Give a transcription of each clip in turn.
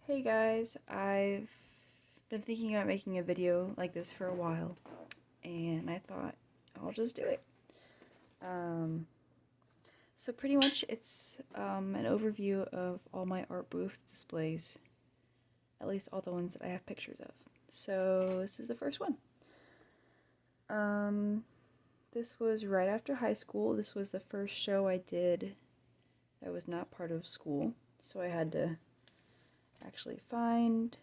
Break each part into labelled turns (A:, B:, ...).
A: Hey guys, I've been thinking about making a video like this for a while, and I thought I'll just do it. Um, so pretty much it's an overview of all my art booth displays, at least all the ones that I have pictures of. So this is the first one. This was right after high school. This was the first show I did that was not part of school, so I had to actually find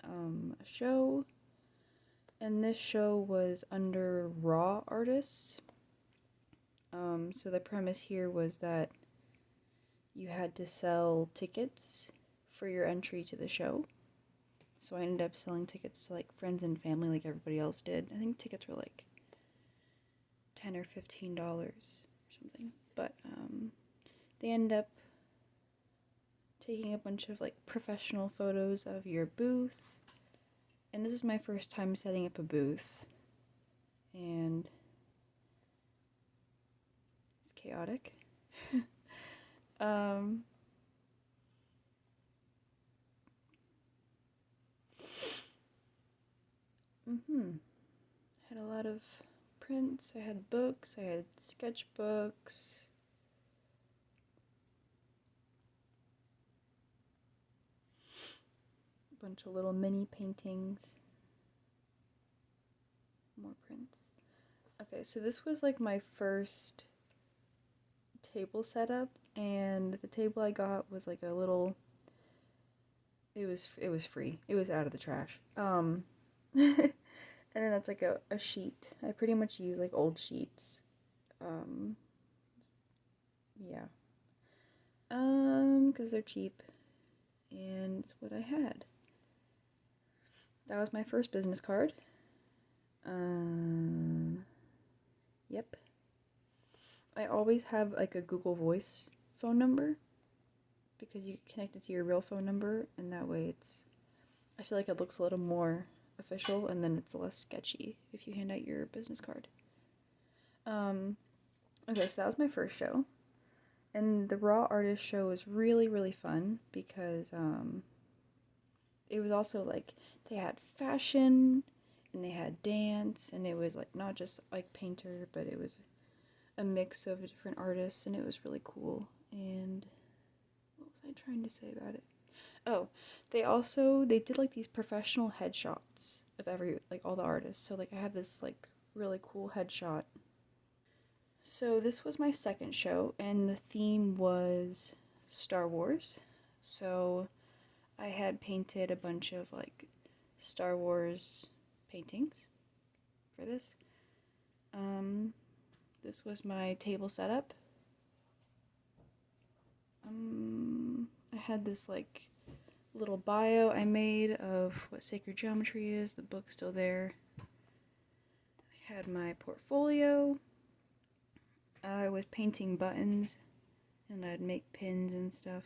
A: a show, and this show was under raw artists. So the premise here was that you had to sell tickets for your entry to the show. So I ended up selling tickets to like friends and family like everybody else did. I think tickets were like $10 or $15 or something. But they ended up taking a bunch of like professional photos of your booth. And this is my first time setting up a booth. And it's chaotic. um, I had a lot of prints, I had books, I had sketchbooks. A bunch of little mini paintings. More prints. Okay, so this was like my first table setup, and the table I got was like a little, it was free. It was out of the trash. And then that's like a sheet. I pretty much use like old sheets. Um yeah. Because they're cheap, and it's what I had. That was my first business card. Yep. I always have like a Google Voice phone number because you can connect it to your real phone number, and that way I feel like it looks a little more official, and then it's less sketchy if you hand out your business card. Okay, so that was my first show. And the Raw Artist show was really, really fun because it was also like they had fashion and they had dance, and it was like not just like painter, but it was a mix of different artists, and it was really cool. And what was I trying to say about it? Oh, they did like these professional headshots of all the artists. So like I have this like really cool headshot. So this was my second show, and the theme was Star Wars. So I had painted a bunch of like Star Wars paintings for this. This was my table setup. I had this like little bio I made of what sacred geometry is. The book's still there. I had my portfolio. I was painting buttons, and I'd make pins and stuff.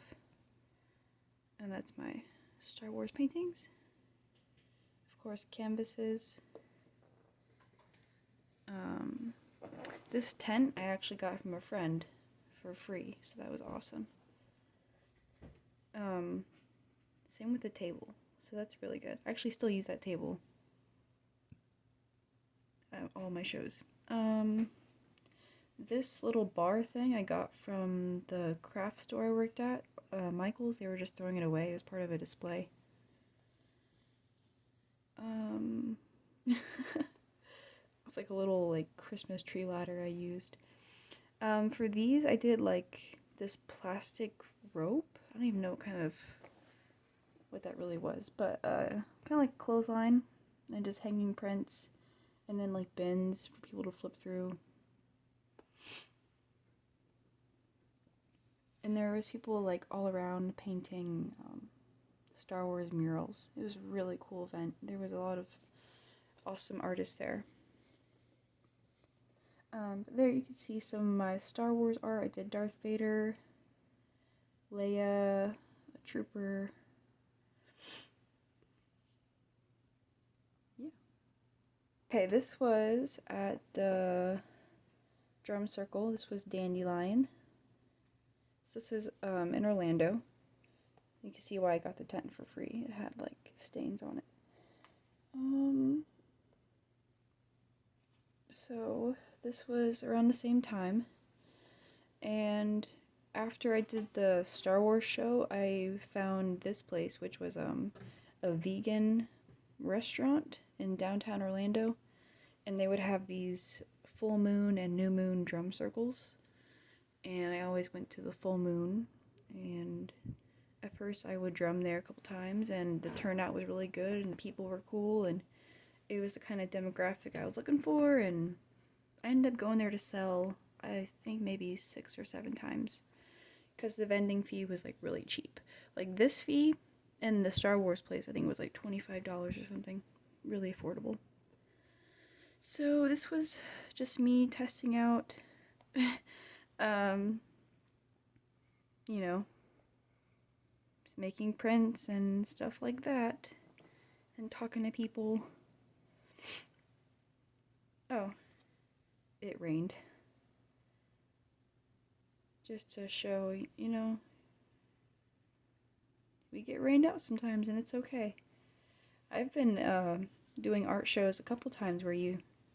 A: And that's my Star Wars paintings. Of course, canvases. This tent I actually got from a friend for free, so that was awesome. Same with the table, so that's really good. I actually still use that table at all my shows. This little bar thing I got from the craft store I worked at, Michael's. They were just throwing it away as part of a display. It's like a little like Christmas tree ladder I used. For these, I did like this plastic rope. I don't even know what that really was, but kind of like clothesline and just hanging prints, and then like bins for people to flip through. And there was people like all around painting Star Wars murals. It was a really cool event. There was a lot of awesome artists there. There you can see some of my Star Wars art. I did Darth Vader, Leia, a trooper. Yeah. Okay, this was at the drum circle. This was Dandelion. So this is in Orlando. You can see why I got the tent for free. It had like stains on it. So this was around the same time, and after I did the Star Wars show, I found this place, which was a vegan restaurant in downtown Orlando, and they would have these full moon and new moon drum circles, and I always went to the full moon, and at first I would drum there a couple times, and the turnout was really good, and the people were cool, and it was the kind of demographic I was looking for, and I ended up going there to sell, I think maybe 6 or 7 times, because the vending fee was like really cheap. Like this fee and the Star Wars place, I think it was like $25 or something, really affordable. So this was just me testing out, you know, just making prints and stuff like that, and talking to people. Oh, it rained. Just to show, you know, we get rained out sometimes and it's okay. I've been doing art shows a couple times where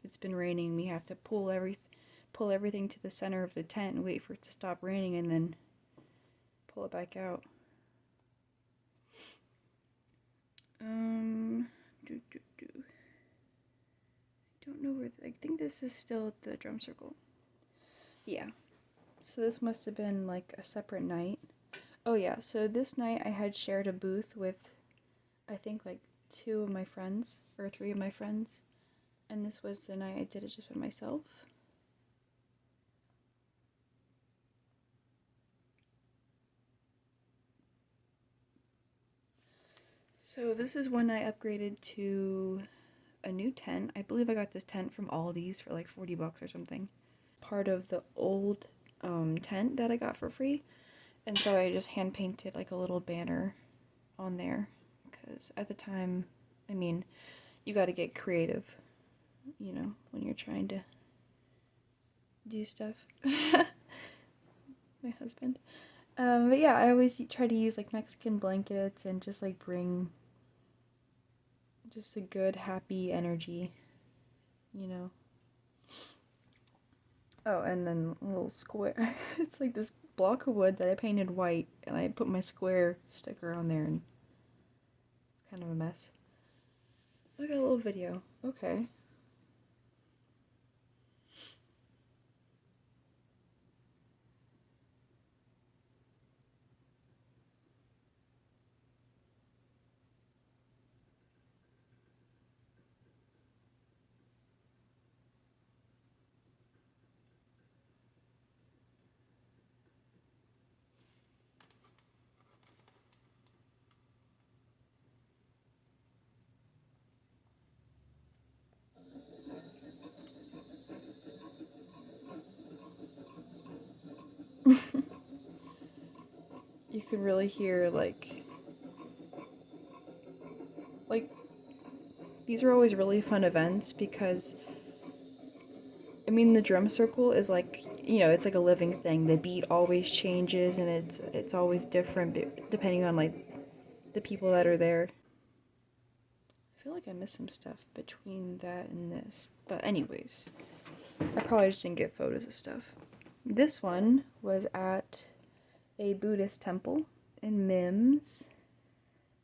A: it's been raining and we have to pull everything to the center of the tent and wait for it to stop raining and then pull it back out. I don't know where, I think this is still at the drum circle. Yeah. So this must have been like a separate night. Oh yeah, so this night I had shared a booth with, I think like 2 of my friends, or 3 of my friends. And this was the night I did it just by myself. So this is when I upgraded to a new tent. I believe I got this tent from Aldi's for like $40 or something. Part of the old tent that I got for free. And so I just hand painted like a little banner on there. Because at the time, I mean, you got to get creative, you know, when you're trying to do stuff. My husband. But yeah, I always try to use like Mexican blankets and just like bring just a good, happy energy, you know. Oh, and then a little square. It's like this block of wood that I painted white, and I put my square sticker on there, and it's kind of a mess. I got a little video. Okay. You can really hear like these are always really fun events because I mean the drum circle is like, you know, it's like a living thing. The beat always changes and it's always different depending on like the people that are there. I feel like I missed some stuff between that and this. But anyways, I probably just didn't get photos of stuff. This one was at a Buddhist temple in Mims.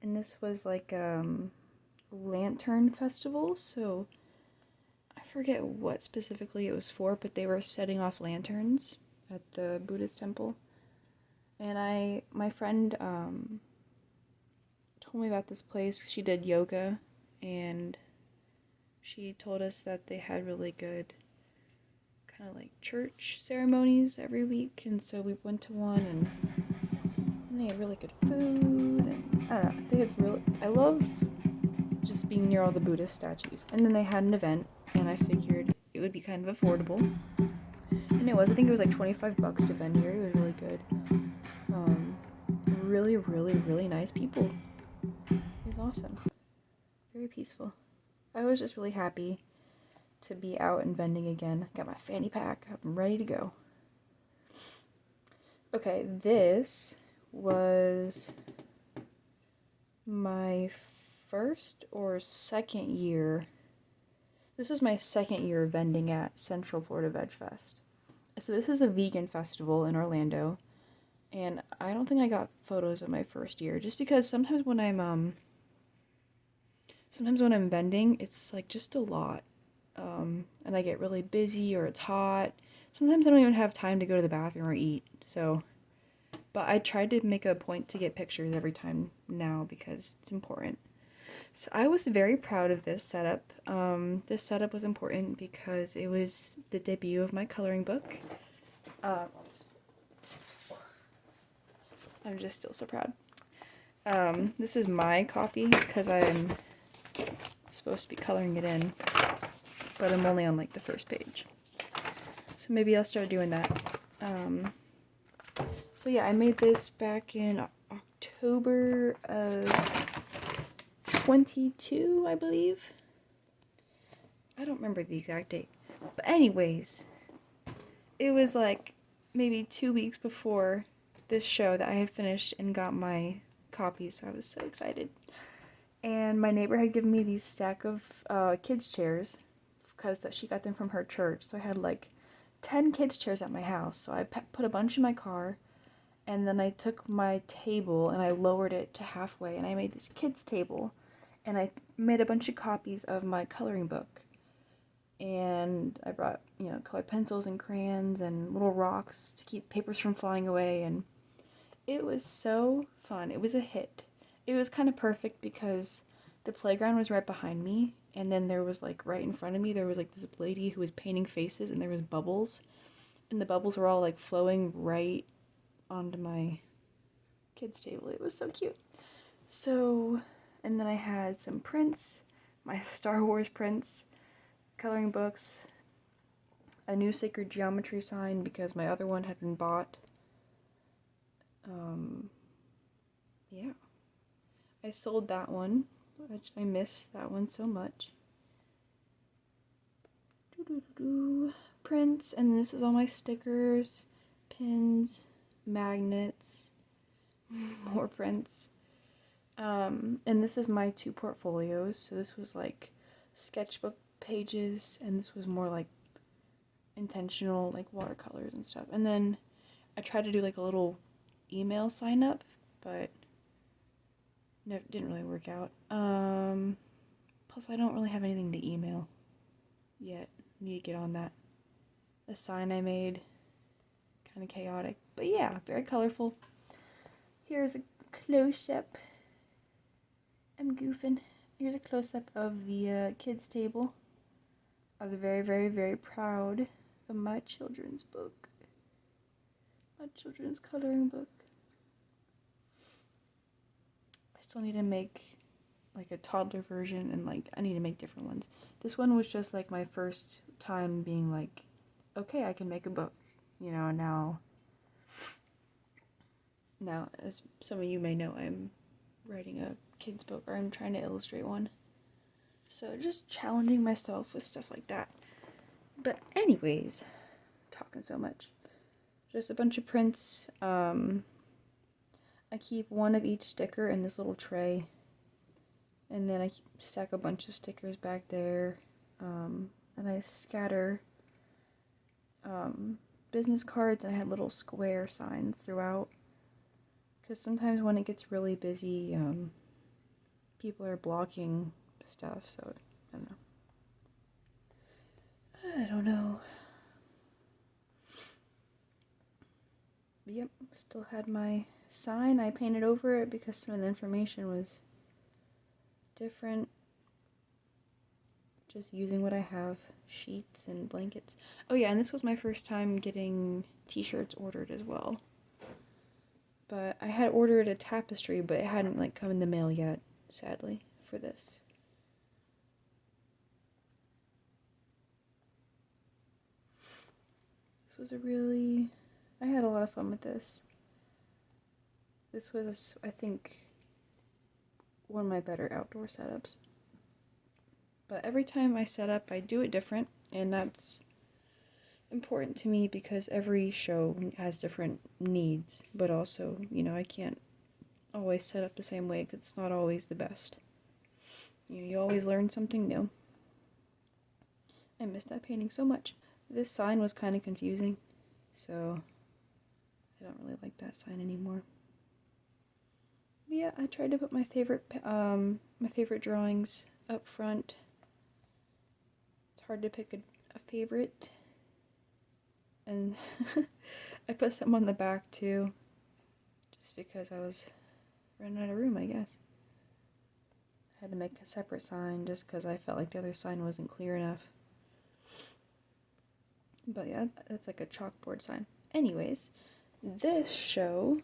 A: And this was like lantern festival, so I forget what specifically it was for, but they were setting off lanterns at the Buddhist temple. And my friend told me about this place. She did yoga, and she told us that they had really good kind of like church ceremonies every week, and so we went to one, and they had really good food, and I don't know, they had really, I love just being near all the Buddhist statues. And then they had an event, and I figured it would be kind of affordable, and it was. I think it was like $25 to vend here. It was really good. Really, really, really nice people. It was awesome. Very peaceful. I was just really happy to be out and vending again. Got my fanny pack. I'm ready to go. Okay, this was my first or second year. This is my second year vending at Central Florida Veg Fest. So this is a vegan festival in Orlando, and I don't think I got photos of my first year just because sometimes when I'm vending, it's like just a lot. And I get really busy or it's hot. Sometimes I don't even have time to go to the bathroom or eat. So, but I tried to make a point to get pictures every time now because it's important. So I was very proud of this setup. This setup was important because it was the debut of my coloring book. I'm just still so proud. This is my copy because I'm supposed to be coloring it in, but I'm only on like the first page. So maybe I'll start doing that. So yeah, I made this back in October of 22, I believe. I don't remember the exact date. But anyways, it was like maybe 2 weeks before this show that I had finished and got my copies, so I was so excited. And my neighbor had given me these stack of kids' chairs because she got them from her church. So I had like 10 kids' chairs at my house. So I put a bunch in my car, and then I took my table and I lowered it to halfway, and I made this kids' table. And I made a bunch of copies of my coloring book. And I brought, colored pencils and crayons and little rocks to keep papers from flying away. And it was so fun. It was a hit. It was kind of perfect because the playground was right behind me. And then there was like right in front of me, there was like this lady who was painting faces and there was bubbles. And the bubbles were all like flowing right onto my kids' table. It was so cute. So, and then I had some prints, my Star Wars prints, coloring books, a new sacred geometry sign because my other one had been bought. Yeah. I sold that one, which I miss that one so much. Prints, and this is all my stickers, pins, magnets, more prints. And this is my 2 portfolios. So this was like sketchbook pages, and this was more like intentional, like watercolors and stuff. And then I tried to do like a little email sign up, but no, it didn't really work out. Plus I don't really have anything to email yet. Need to get on that. The sign I made, kind of chaotic, but yeah, very colorful. Here's a close-up. I'm goofing. Here's a close-up of the kids' table. I was very, very, very proud of my children's book. My children's coloring book. I still need to make like a toddler version, and like I need to make different ones. This one was just like my first time being like, okay, I can make a book. Now, as some of you may know, I'm writing a kid's book, or I'm trying to illustrate one. So just challenging myself with stuff like that. But anyways, talking so much. Just a bunch of prints. I keep one of each sticker in this little tray. And then I stack a bunch of stickers back there. And I scatter business cards, and I had little square signs throughout. Because sometimes when it gets really busy, people are blocking stuff, so I don't know. But yep, still had my sign. I painted over it because some of the information was different. Just using what I have, sheets and blankets. Oh yeah, and this was my first time getting t-shirts ordered as well. But I had ordered a tapestry, but it hadn't like come in the mail yet, sadly, for this. This was I had a lot of fun with this. This was, I think, one of my better outdoor setups. But every time I set up, I do it different, and that's important to me because every show has different needs, but also, I can't always set up the same way because it's not always the best. You always learn something new. I miss that painting so much. This sign was kind of confusing, so I don't really like that sign anymore. But yeah, I tried to put my favorite drawings up front. It's hard to pick a favorite. And I put some on the back too, just because I was running out of room, I guess. I had to make a separate sign just because I felt like the other sign wasn't clear enough. But yeah, that's like a chalkboard sign. Anyways, this show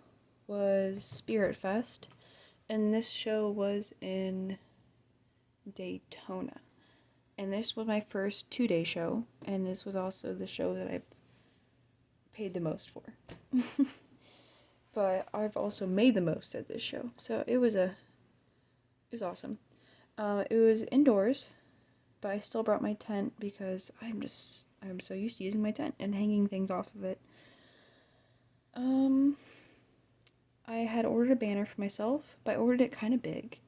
A: was Spirit Fest, and this show was in Daytona. And this was my first 2-day show, and this was also the show that I paid the most for. But I've also made the most at this show, so it was awesome. It was indoors, but I still brought my tent because I'm so used to using my tent and hanging things off of it. I had ordered a banner for myself, but I ordered it kind of big,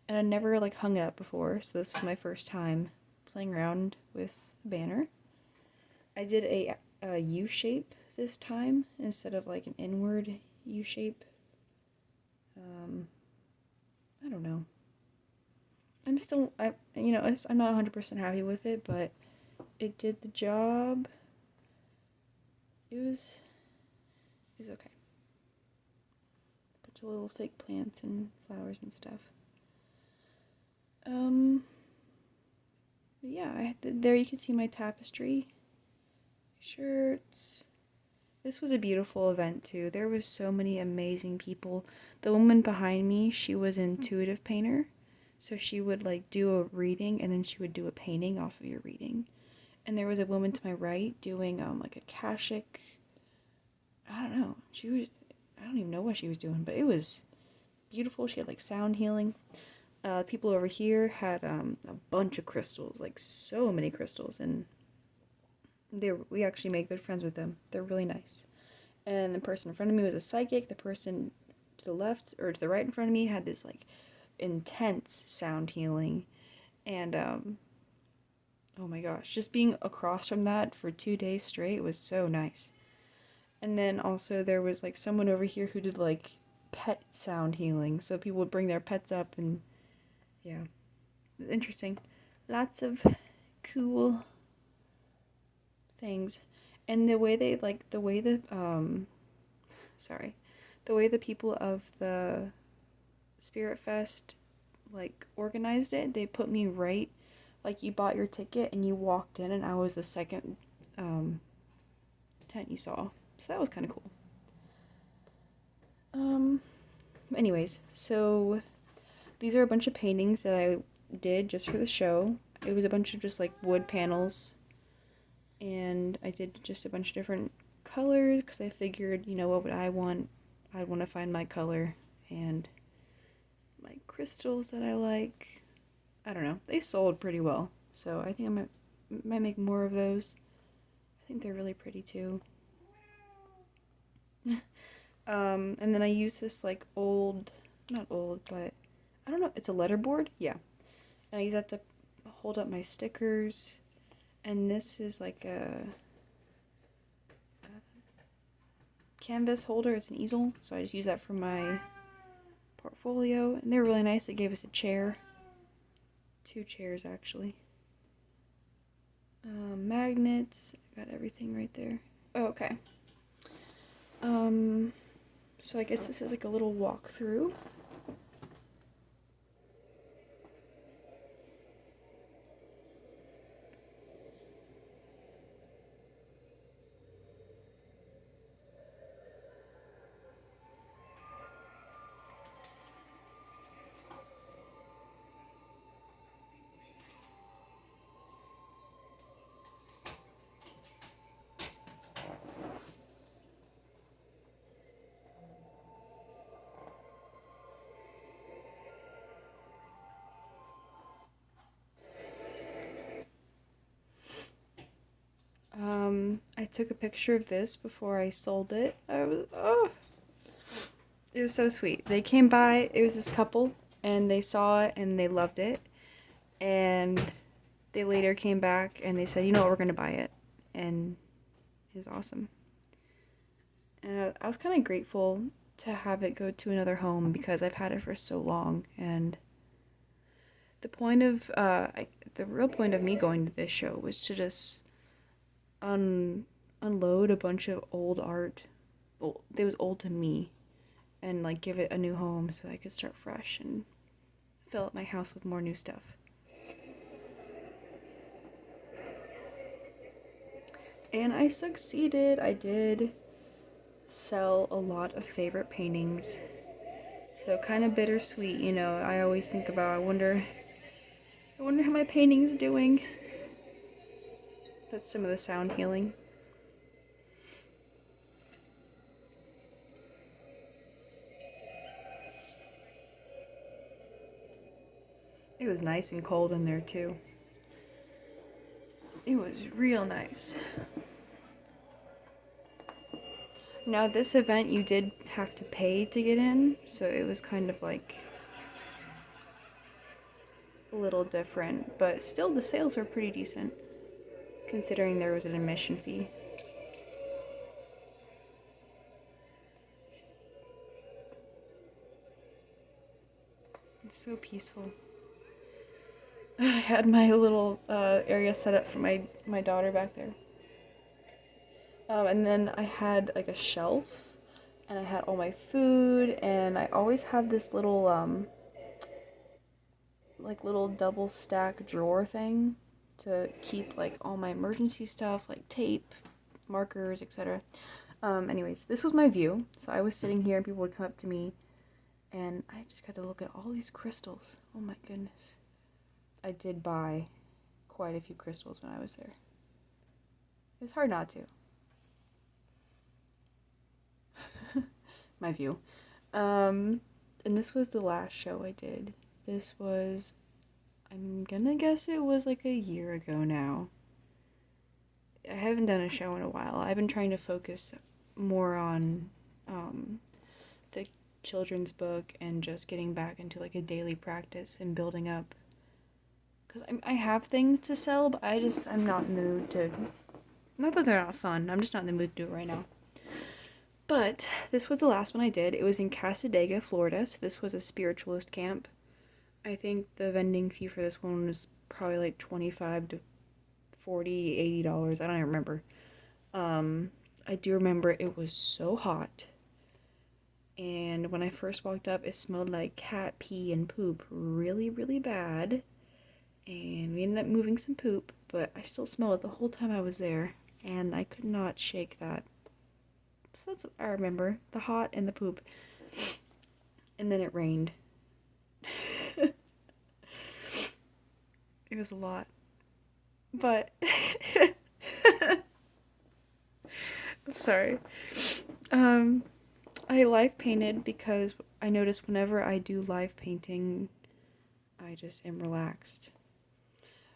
A: and I never like hung it up before, so this is my first time playing around with a banner. I did a U shape this time instead of like an inward U shape. I don't know. I'm not 100% happy with it, but it did the job. It was okay. Bunch of little fake plants and flowers and stuff. But yeah, there you can see my tapestry, shirts. This was a beautiful event too. There was so many amazing people. The woman behind me, she was an intuitive painter. So she would like do a reading and then she would do a painting off of your reading. And there was a woman to my right doing like a Akashic. I don't know. I don't even know what she was doing, but it was beautiful. She had like sound healing. People over here had a bunch of crystals, like so many crystals, and we actually made good friends with them. They're really nice. And the person in front of me was a psychic. The person to the left or to the right in front of me had this like intense sound healing, and oh my gosh, just being across from that for 2 days straight was so nice. And then also there was like someone over here who did like pet sound healing, so people would bring their pets up, and yeah, interesting. Lots of cool things. And the way the people of the Spirit Fest like organized it, they put me right, like you bought your ticket and you walked in and I was the second tent you saw. So that was kind of cool. Anyways, so these are a bunch of paintings that I did just for the show. It was a bunch of just like wood panels, and I did just a bunch of different colors because I figured, what would I want? I'd want to find my color and my crystals that I like. I don't know. They sold pretty well, so I think I might make more of those. I think they're really pretty too. And then I use this like not old, but I don't know, it's a letterboard? Yeah. And I use that to hold up my stickers. And this is like a canvas holder, it's an easel, so I just use that for my portfolio. And they're really nice, they gave us a chair. 2 chairs actually. Magnets, got everything right there. Oh, okay. So I guess this is like a little walkthrough. I took a picture of this before I sold it. It was so sweet. They came by, it was this couple, and they saw it and they loved it. And they later came back and they said, you know what, we're going to buy it. And it was awesome. And I was kind of grateful to have it go to another home because I've had it for so long. And the point of, the real point of me going to this show was to just unload a bunch of old art. Well, it was old to me, and like give it a new home so I could start fresh and fill up my house with more new stuff. And I succeeded. I did sell a lot of favorite paintings. So kind of bittersweet, you know. I always think about I wonder how my painting's doing. That's some of the sound healing. It was nice and cold in there too. It was real nice. Now this event you did have to pay to get in, so it was kind of like a little different, but still the sales were pretty decent considering there was an admission fee. It's so peaceful. I had my little area set up for my daughter back there. And then I had like a shelf, and I had all my food, and I always have this little like little double stack drawer thing to keep like all my emergency stuff, like tape, markers, etc. Anyways, this was my view. So I was sitting here, and people would come up to me, and I just got to look at all these crystals. Oh my goodness. I did buy quite a few crystals when I was there. It was hard not to. My view. And this was the last show I did. This was, I'm gonna guess it was like a year ago now. I haven't done a show in a while. I've been trying to focus more on the children's book and just getting back into like a daily practice and building up. Because I have things to sell, but I'm not in the mood to. Not that they're not fun, I'm just not in the mood to do it right now. But this was the last one I did. It was in Casadega, Florida, so this was a spiritualist camp. I think the vending fee for this one was probably like $25 to $40, $80. I don't even remember. I do remember it was so hot. And when I first walked up, it smelled like cat pee and poop really, really bad. And we ended up moving some poop, but I still smelled it the whole time I was there. And I could not shake that. So that's what I remember. The hot and the poop. And then it rained. It was a lot. But I'm sorry. I live painted because I notice whenever I do live painting, I just am relaxed.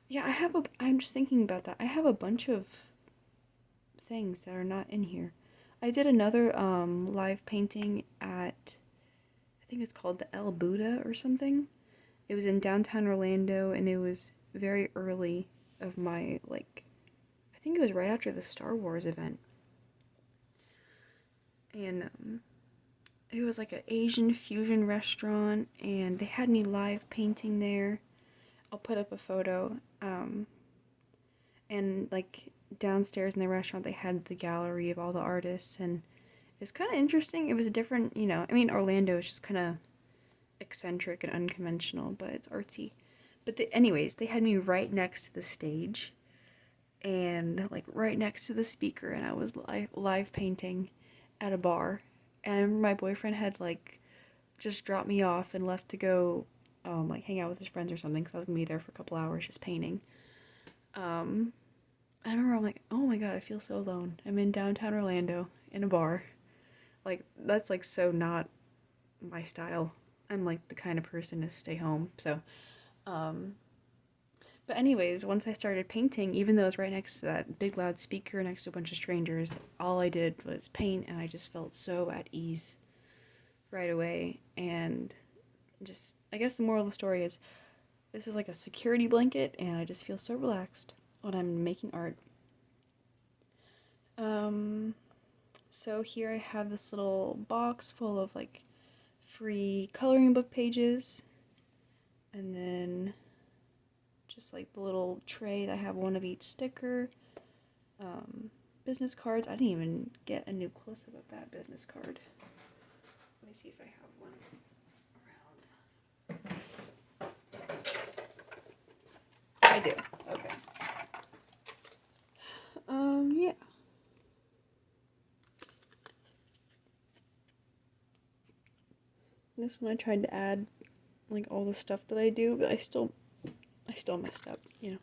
A: Yeah, I'm just thinking about that. I have a bunch of things that are not in here. I did another live painting at, I think it's called the El Buddha or something. It was in downtown Orlando, and it was very early of my, like, I think it was right after the Star Wars event. And it was like an Asian fusion restaurant, and they had me live painting there. I'll put up a photo. And like downstairs in the restaurant, they had the gallery of all the artists, and it was kind of interesting. It was a different, I mean, Orlando is just kind of eccentric and unconventional, but it's artsy. But anyways, they had me right next to the stage, and like right next to the speaker, and I was live painting at a bar. And I remember my boyfriend had like just dropped me off and left to go like hang out with his friends or something, because I was gonna be there for a couple hours just painting. I remember I'm like, oh my god, I feel so alone. I'm in downtown Orlando in a bar. Like, that's like so not my style. I'm like the kind of person to stay home. So, but anyways, once I started painting, even though it was right next to that big loud speaker next to a bunch of strangers, all I did was paint, and I just felt so at ease. right away. And just, I guess the moral of the story is this is like a security blanket, and I just feel so relaxed when I'm making art. So here I have this little box full of like free coloring book pages, and then just like the little tray that I have one of each sticker, business cards. I didn't even get a new close-up of that business card. Let me see if I have one around. I do. Okay. Yeah. This one I tried to add like all the stuff that I do, but I still messed up, you know.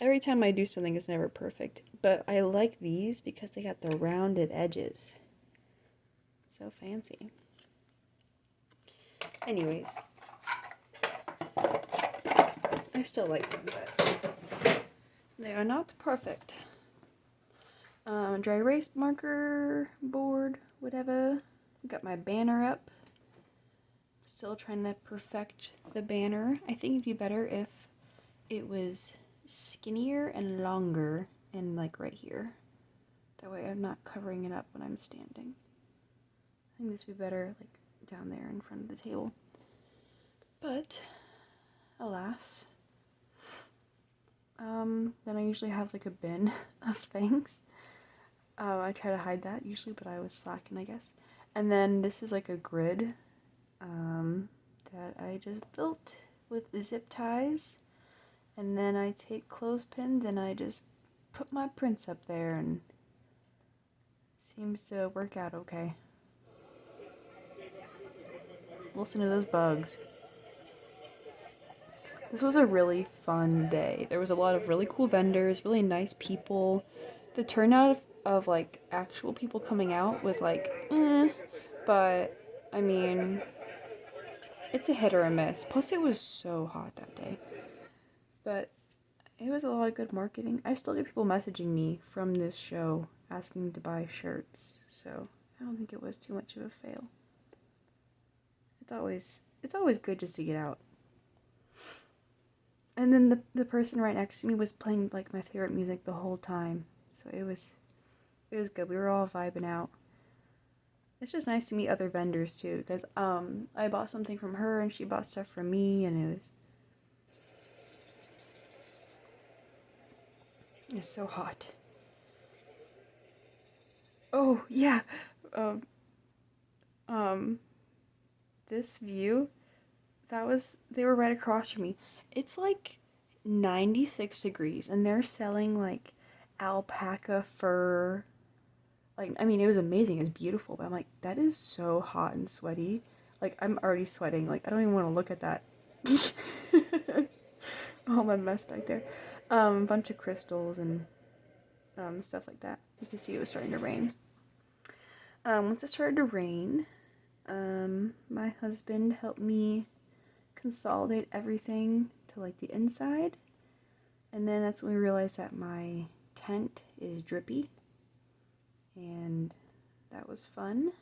A: Every time I do something, it's never perfect. But I like these because they got the rounded edges. So fancy. Anyways, I still like them, but they are not perfect. Dry erase marker board, whatever. Got my banner up. Still trying to perfect the banner. I think it'd be better if it was skinnier and longer and like right here. That way I'm not covering it up when I'm standing. I think this would be better like down there in front of the table. But alas. Then I usually have like a bin of things. I try to hide that usually, but I was slacking, I guess. And then this is like a grid that I just built with zip ties. And then I take clothespins and I just put my prints up there, and seems to work out okay. Listen to those bugs. This was a really fun day. There was a lot of really cool vendors, really nice people. The turnout of like actual people coming out was like, but I mean, it's a hit or a miss. Plus it was so hot that day. But it was a lot of good marketing. I still get people messaging me from this show asking to buy shirts, so I don't think it was too much of a fail. It's always good just to get out. And then the person right next to me was playing like my favorite music the whole time, so it was good. We were all vibing out. It's just nice to meet other vendors too, because I bought something from her and she bought stuff from me, and it's so hot. Oh yeah, this view, they were right across from me. It's like 96 degrees, and they're selling like alpaca fur. Like, I mean, it was amazing. It was beautiful, but I'm like, that is so hot and sweaty. Like, I'm already sweating. Like, I don't even want to look at that. All my mess back there. A bunch of crystals and stuff like that. You can see it was starting to rain. Once it started to rain, my husband helped me consolidate everything to like the inside, and then that's when we realized that my tent is drippy, and that was fun.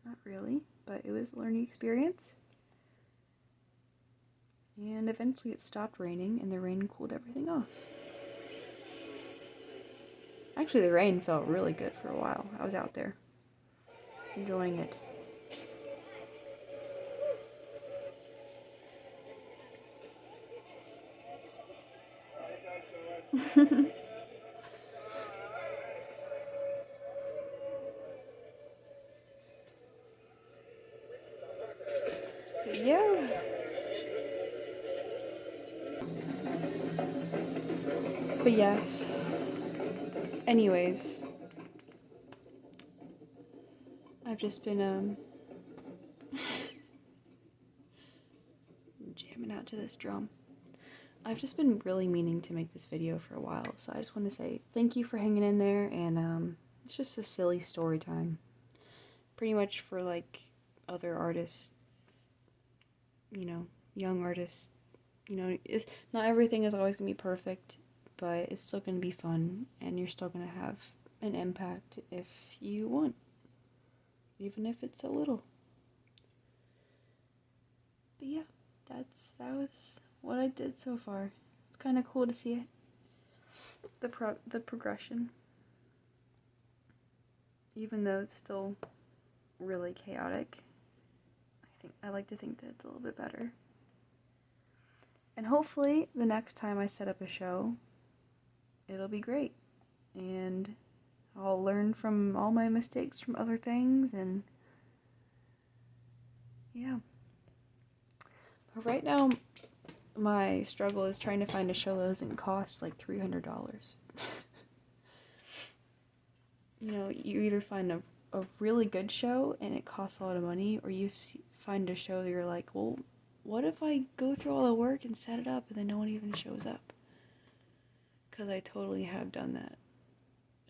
A: Not really, but it was a learning experience. And eventually it stopped raining, and the rain cooled everything off. Actually, the rain felt really good for a while. I was out there enjoying it. Yeah. But yes. Anyways, I've just been jamming out to this drum. I've just been really meaning to make this video for a while, so I just want to say thank you for hanging in there, and it's just a silly story time. Pretty much for like other artists, you know, young artists, you know, it's not everything is always gonna be perfect, but it's still gonna be fun, and you're still gonna have an impact if you want, even if it's a little. But yeah, that was what I did so far. It's kind of cool to see it. The progression. Even though it's still really chaotic, I like to think that it's a little bit better. And hopefully the next time I set up a show, it'll be great. And I'll learn from all my mistakes from other things, and yeah. But right now, my struggle is trying to find a show that doesn't cost like $300. You know, you either find a really good show and it costs a lot of money, or you find a show that you're like, well, what if I go through all the work and set it up and then no one even shows up? Because I totally have done that.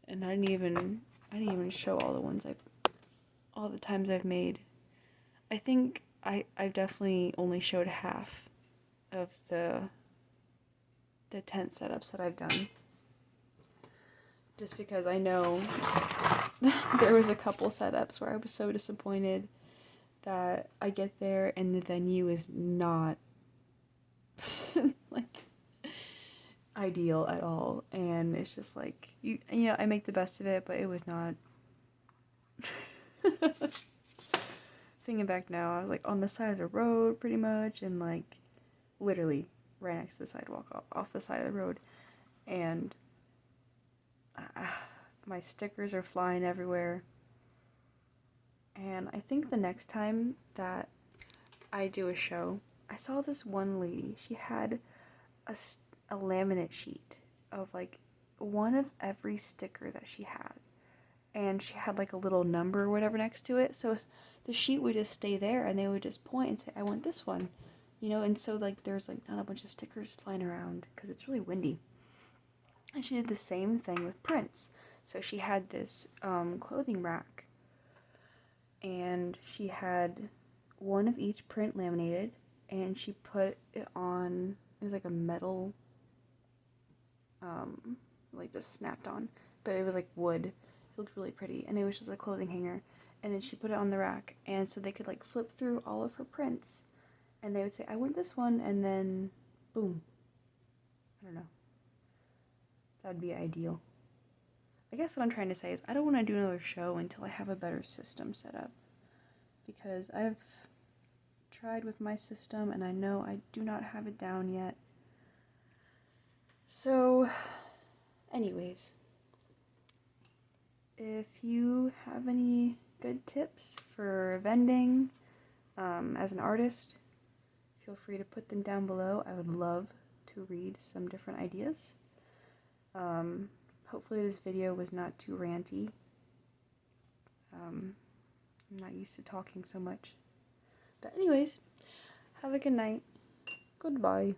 A: And I didn't even show all the times I've made. I think I've definitely only showed half of the tent setups that I've done. Just because I know there was a couple setups where I was so disappointed that I get there and the venue is not like ideal at all, and it's just like you know, I make the best of it, but it was not. Thinking back now, I was like on the side of the road pretty much, and like literally right next to the sidewalk, off the side of the road, and my stickers are flying everywhere. And I think the next time that I do a show, I saw this one lady. She had a laminate sheet of like one of every sticker that she had, and she had like a little number or whatever next to it, so the sheet would just stay there and they would just point and say, I want this one, you know. And so like there's like not a bunch of stickers flying around because it's really windy. And she did the same thing with prints. So she had this clothing rack, and she had one of each print laminated, and she put it on, it was like a metal, like just snapped on, but it was like wood. It looked really pretty, and it was just a clothing hanger, and then she put it on the rack, and so they could like flip through all of her prints, and they would say, I want this one, and then boom. I don't know. That'd be ideal. I guess what I'm trying to say is I don't want to do another show until I have a better system set up, because I've tried with my system and I know I do not have it down yet. So, anyways, if you have any good tips for vending as an artist, feel free to put them down below. I would love to read some different ideas. Hopefully this video was not too ranty. I'm not used to talking so much. But anyways, have a good night. Goodbye.